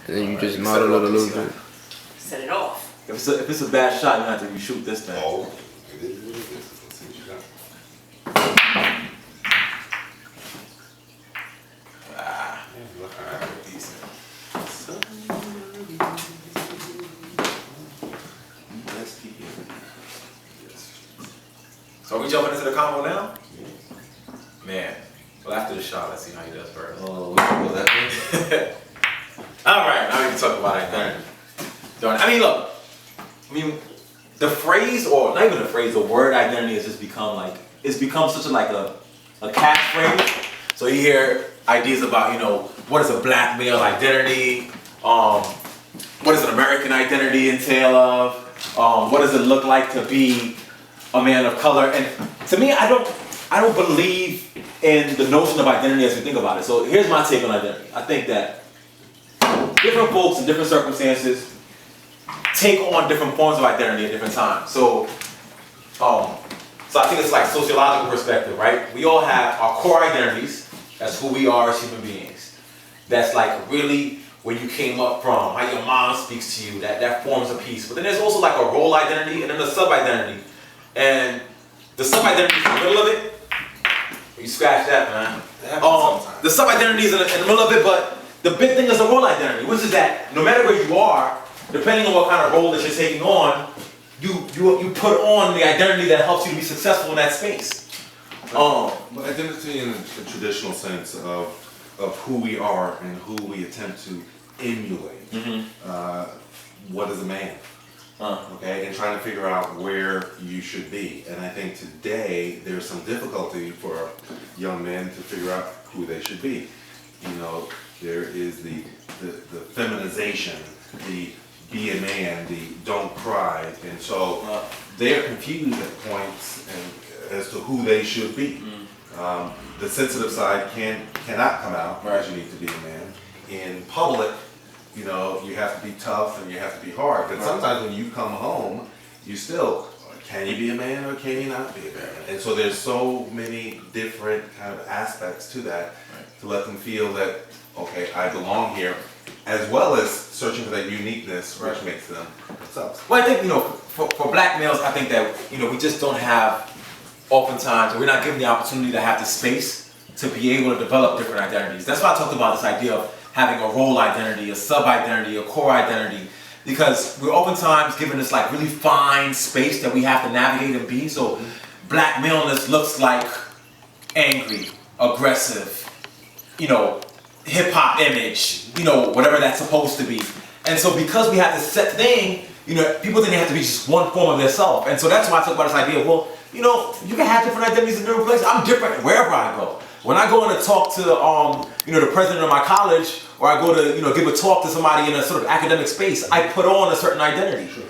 And then you just model it a little bit. Set it off. If it's a bad shot, you have to reshoot this thing. Oh, it is what it is. Let's see what you got. You look alright, decent. Let's keep it. So are we jumping into the combo now? Man. Well, after the shot, let's see how he does first. Oh, we can go that way. All right, now we can talk about identity. I mean, look. The phrase, or not even the phrase, the word identity has just become like, it's become such a catchphrase. So you hear ideas about, what is a black male identity? What does an American identity entail of? What does it look like to be a man of color? And to me, I don't believe in the notion of identity as we think about it. So here's my take on identity. I think that different folks in different circumstances take on different forms of identity at different times. So I think it's like sociological perspective, right? We all have our core identities. That's who we are as human beings. That's like really where you came up from, how your mom speaks to you, that forms a piece. But then there's also like a role identity and then a sub-identity. And the sub-identity is in the middle of it. You scratch that, man. The sub-identity is in the middle of it, but the big thing is the role identity, which is that no matter where you are, depending on what kind of role that you're taking on, you put on the identity that helps you to be successful in that space. But identity in the traditional sense of who we are and who we attempt to emulate. What is a man? Okay, and trying to figure out where you should be. And I think today there's some difficulty for young men to figure out who they should be. There is the feminization, the be a man, the don't cry, and so they're confused at points as to who they should be. The sensitive side cannot come out because you need to be a man. In public, you have to be tough and you have to be hard. But sometimes when you come home, you still, can you be a man or can you not be a man? And so there's so many different kind of aspects to that to let them feel that, okay, I belong here, as well as searching for that uniqueness which makes them themselves. Well, I think, for black males, I think that, we just don't have, oftentimes, we're not given the opportunity to have the space to be able to develop different identities. That's why I talked about this idea of having a role identity, a sub-identity, a core identity, because we're oftentimes given this like really fine space that we have to navigate and be. So black maleness looks like angry, aggressive, hip-hop image, whatever that's supposed to be. And so because we have this set thing, people think they have to be just one form of their self. And so that's why I talk about this idea of, well, you can have different identities in different places. I'm different wherever I go. When I go in to talk to, the president of my college, or I go to, give a talk to somebody in a sort of academic space, I put on a certain identity. Sure.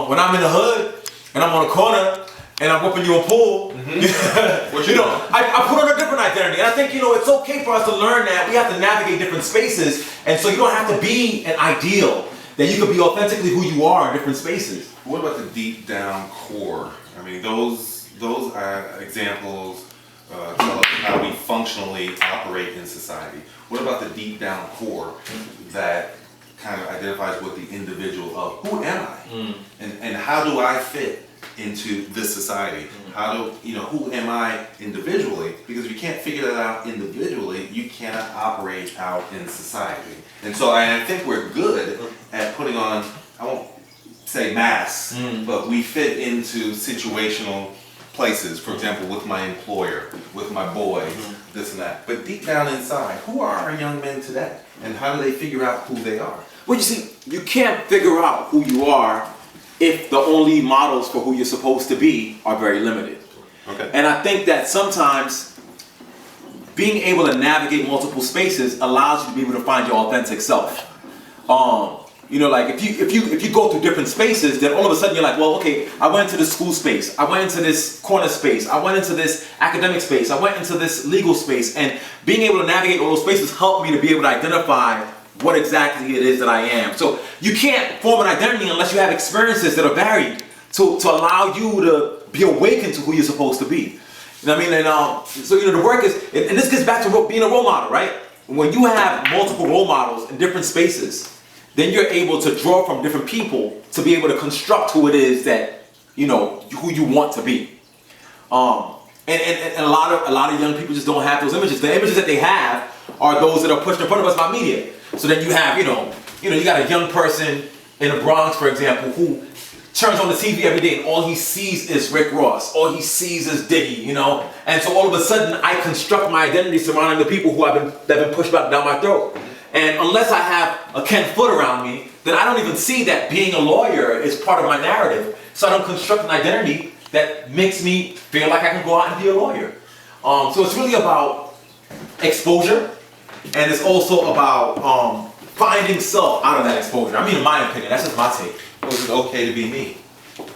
When I'm in the hood, and I'm on a corner, and I'm whooping you a pool, I put on a different identity. And I think, it's okay for us to learn that we have to navigate different spaces, and so you don't have to be an ideal, that you could be authentically who you are in different spaces. What about the deep down core? I mean, those are examples tell us how we functionally operate in society. What about the deep down core that kind of identifies with the individual of who am I? And how do I fit into this society? Who am I individually? Because if you can't figure that out individually, you cannot operate out in society. And so I think we're good at putting on, I won't say masks, but we fit into situational places, for example, with my employer, with my boys, this and that. But deep down inside, who are our young men today? And how do they figure out who they are? Well, you see, you can't figure out who you are if the only models for who you're supposed to be are very limited. Okay. And I think that sometimes being able to navigate multiple spaces allows you to be able to find your authentic self. Like if you go through different spaces, then all of a sudden you're like, well, okay, I went into this school space, I went into this corner space, I went into this academic space, I went into this legal space, and being able to navigate all those spaces helped me to be able to identify what exactly it is that I am. So you can't form an identity unless you have experiences that are varied to allow you to be awakened to who you're supposed to be. You know what I mean? And so the work is, and this gets back to being a role model, right? When you have multiple role models in different spaces, then you're able to draw from different people to be able to construct who it is that, you know, who you want to be. And a lot of young people just don't have those images. The images that they have are those that are pushed in front of us by media. So then you have, you got a young person in the Bronx, for example, who turns on the TV every day and all he sees is Rick Ross, all he sees is Diddy, and so all of a sudden I construct my identity surrounding the people that have been pushed down my throat. And unless I have a Ken Foot around me, then I don't even see that being a lawyer is part of my narrative. So I don't construct an identity that makes me feel like I can go out and be a lawyer. So it's really about exposure, and it's also about finding self out of that exposure. I mean, in my opinion, that's just my take. Was it okay to be me?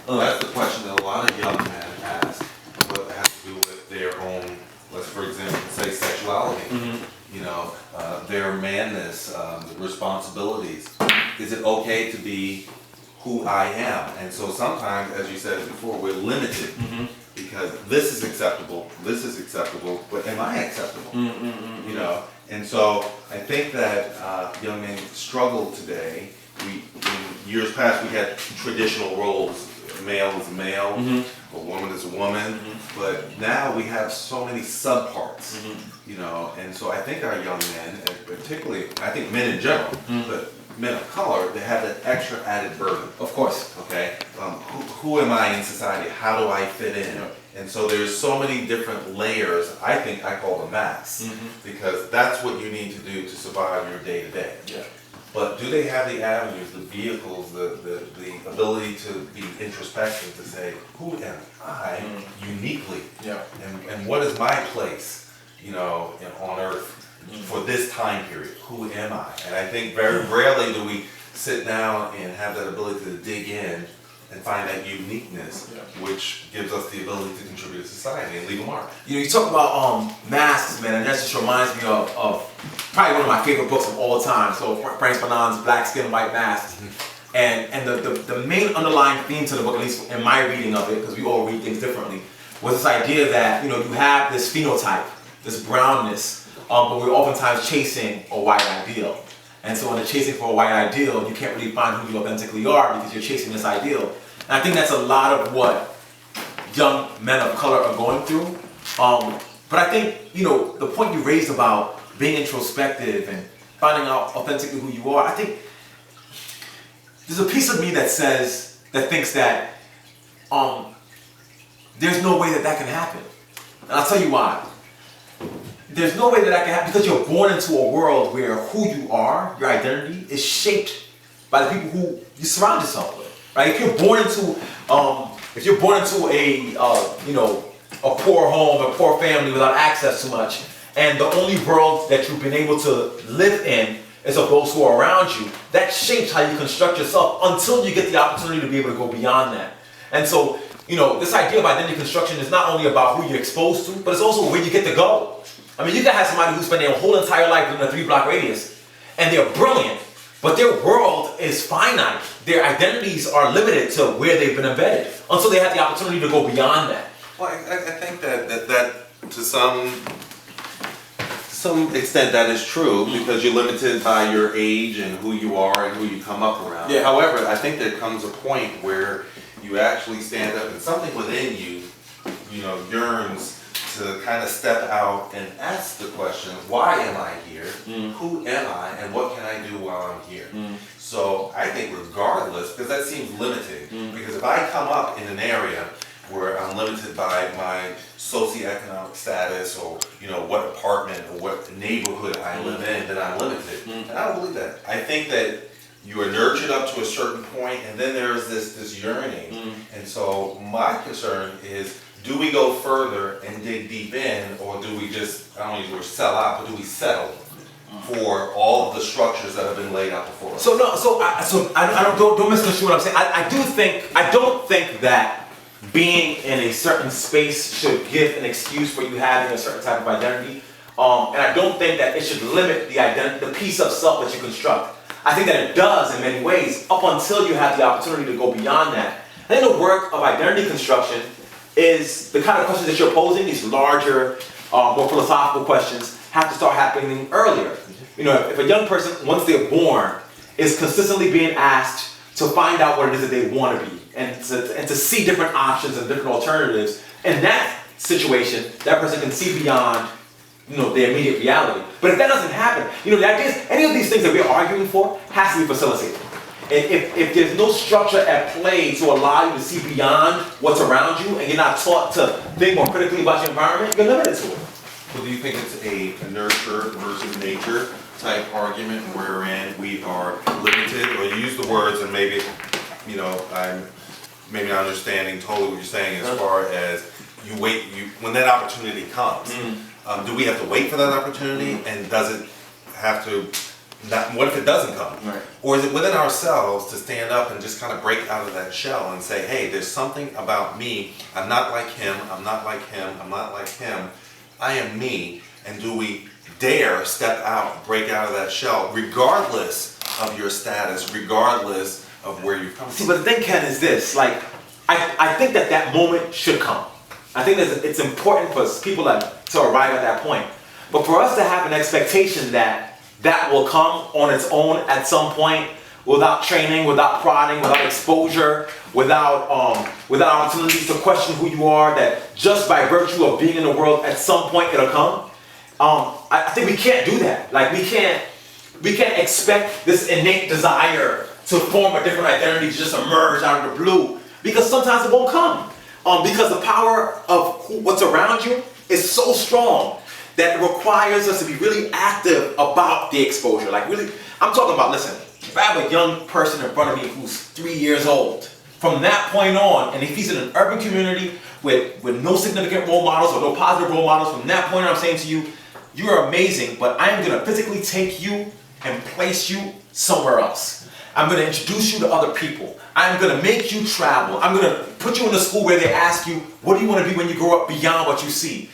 That's the question that a lot of young men ask. What has to do with their own, let's for example say sexuality. Their manness, the responsibilities. Is it okay to be who I am? And so sometimes, as you said before, we're limited because this is acceptable, but am I acceptable? And so I think that young men struggle today. In years past, we had traditional roles. Male is a male, a woman is a woman, but now we have so many subparts, and so I think our young men, and particularly, I think men in general, but men of color, they have that extra added burden. Of course. Okay, who am I in society? How do I fit in? And so there's so many different layers. I think I call them masks, because that's what you need to do to survive your day to day. But do they have the avenues, the vehicles, the ability to be introspective, to say, who am I uniquely? And what is my place, on earth for this time period? Who am I? And I think very rarely do we sit down and have that ability to dig in and find that uniqueness, which gives us the ability to contribute to society and leave a mark. You talk about masks, man, and that just reminds me of probably one of my favorite books of all time. So Frantz Fanon's Black Skin, White Masks. And the main underlying theme to the book, at least in my reading of it, because we all read things differently, was this idea that, you have this phenotype, this brownness, but we're oftentimes chasing a white ideal. And so when you're chasing for a white ideal, you can't really find who you authentically are because you're chasing this ideal. And I think that's a lot of what young men of color are going through. But I think, the point you raised about being introspective and finding out authentically who you are, I think there's a piece of me that thinks that there's no way that can happen. And I'll tell you why. There's no way that can happen because you're born into a world where who you are, your identity, is shaped by the people who you surround yourself with. Right? If you're born into a poor home, a poor family without access to much, and the only world that you've been able to live in is of those who are around you, that shapes how you construct yourself until you get the opportunity to be able to go beyond that. And so, this idea of identity construction is not only about who you're exposed to, but it's also where you get to go. I mean, you can have somebody who spent their whole entire life within a 3-block radius, and they're brilliant, but their world is finite. Their identities are limited to where they've been embedded until they have the opportunity to go beyond that. Well, I think that to some extent that is true, because you're limited by your age and who you are and who you come up around. However, I think there comes a point where you actually stand up and something within you, yearns to kind of step out and ask the question, why am I here? Who am I? And what can I do while I'm here? So I think regardless, because that seems limiting, because if I come up in an area where I'm limited by my socioeconomic status or what apartment or what neighborhood I live in, then I'm limited. And I don't believe that. I think that you are nurtured up to a certain point, and then there's this yearning. And so my concern is, do we go further and dig deep in, or do we just, I don't use the word sell out, but do we settle for all of the structures that have been laid out before us? So I don't misconstrue what I'm saying. I don't think that being in a certain space should give an excuse for you having a certain type of identity. And I don't think that it should limit the identity, the piece of self that you construct. I think that it does in many ways, up until you have the opportunity to go beyond that. I think the work of identity construction is the kind of questions that you're posing, these larger, more philosophical questions, have to start happening earlier. If a young person, once they're born, is consistently being asked to find out what it is that they want to be and to see different options and different alternatives. In that situation, that person can see beyond, their immediate reality. But if that doesn't happen, the idea is any of these things that we're arguing for has to be facilitated. If there's no structure at play to allow you to see beyond what's around you, and you're not taught to think more critically about your environment, you're limited to it. Well, do you think it's a nurture versus nature type argument wherein we are limited, or you use the words and maybe, I'm maybe not understanding totally what you're saying as far as when that opportunity comes, do we have to wait for that opportunity, and does it have to, what if it doesn't come? Right. Or is it within ourselves to stand up and just kind of break out of that shell and say, hey, there's something about me, I'm not like him, I'm not like him, I'm not like him, I am me, and do we dare step out, break out of that shell, regardless of your status, regardless of where you've come from? See, but the thing, Ken, is this, I think that moment should come. I think that it's important for people to arrive at that point. But for us to have an expectation that will come on its own at some point, without training, without prodding, without exposure, without opportunities to question who you are, that just by virtue of being in the world, at some point it'll come. I think we can't do that. We can't expect this innate desire to form a different identity to just emerge out of the blue, because sometimes it won't come. Because the power of what's around you is so strong that it requires us to be really active about the exposure. I'm talking about, listen, if I have a young person in front of me who's 3 years old, from that point on, and if he's in an urban community with no significant role models or no positive role models, from that point on, I'm saying to you, you're amazing, but I am going to physically take you and place you somewhere else. I'm going to introduce you to other people. I'm going to make you travel. I'm going to put you in a school where they ask you, what do you want to be when you grow up beyond what you see?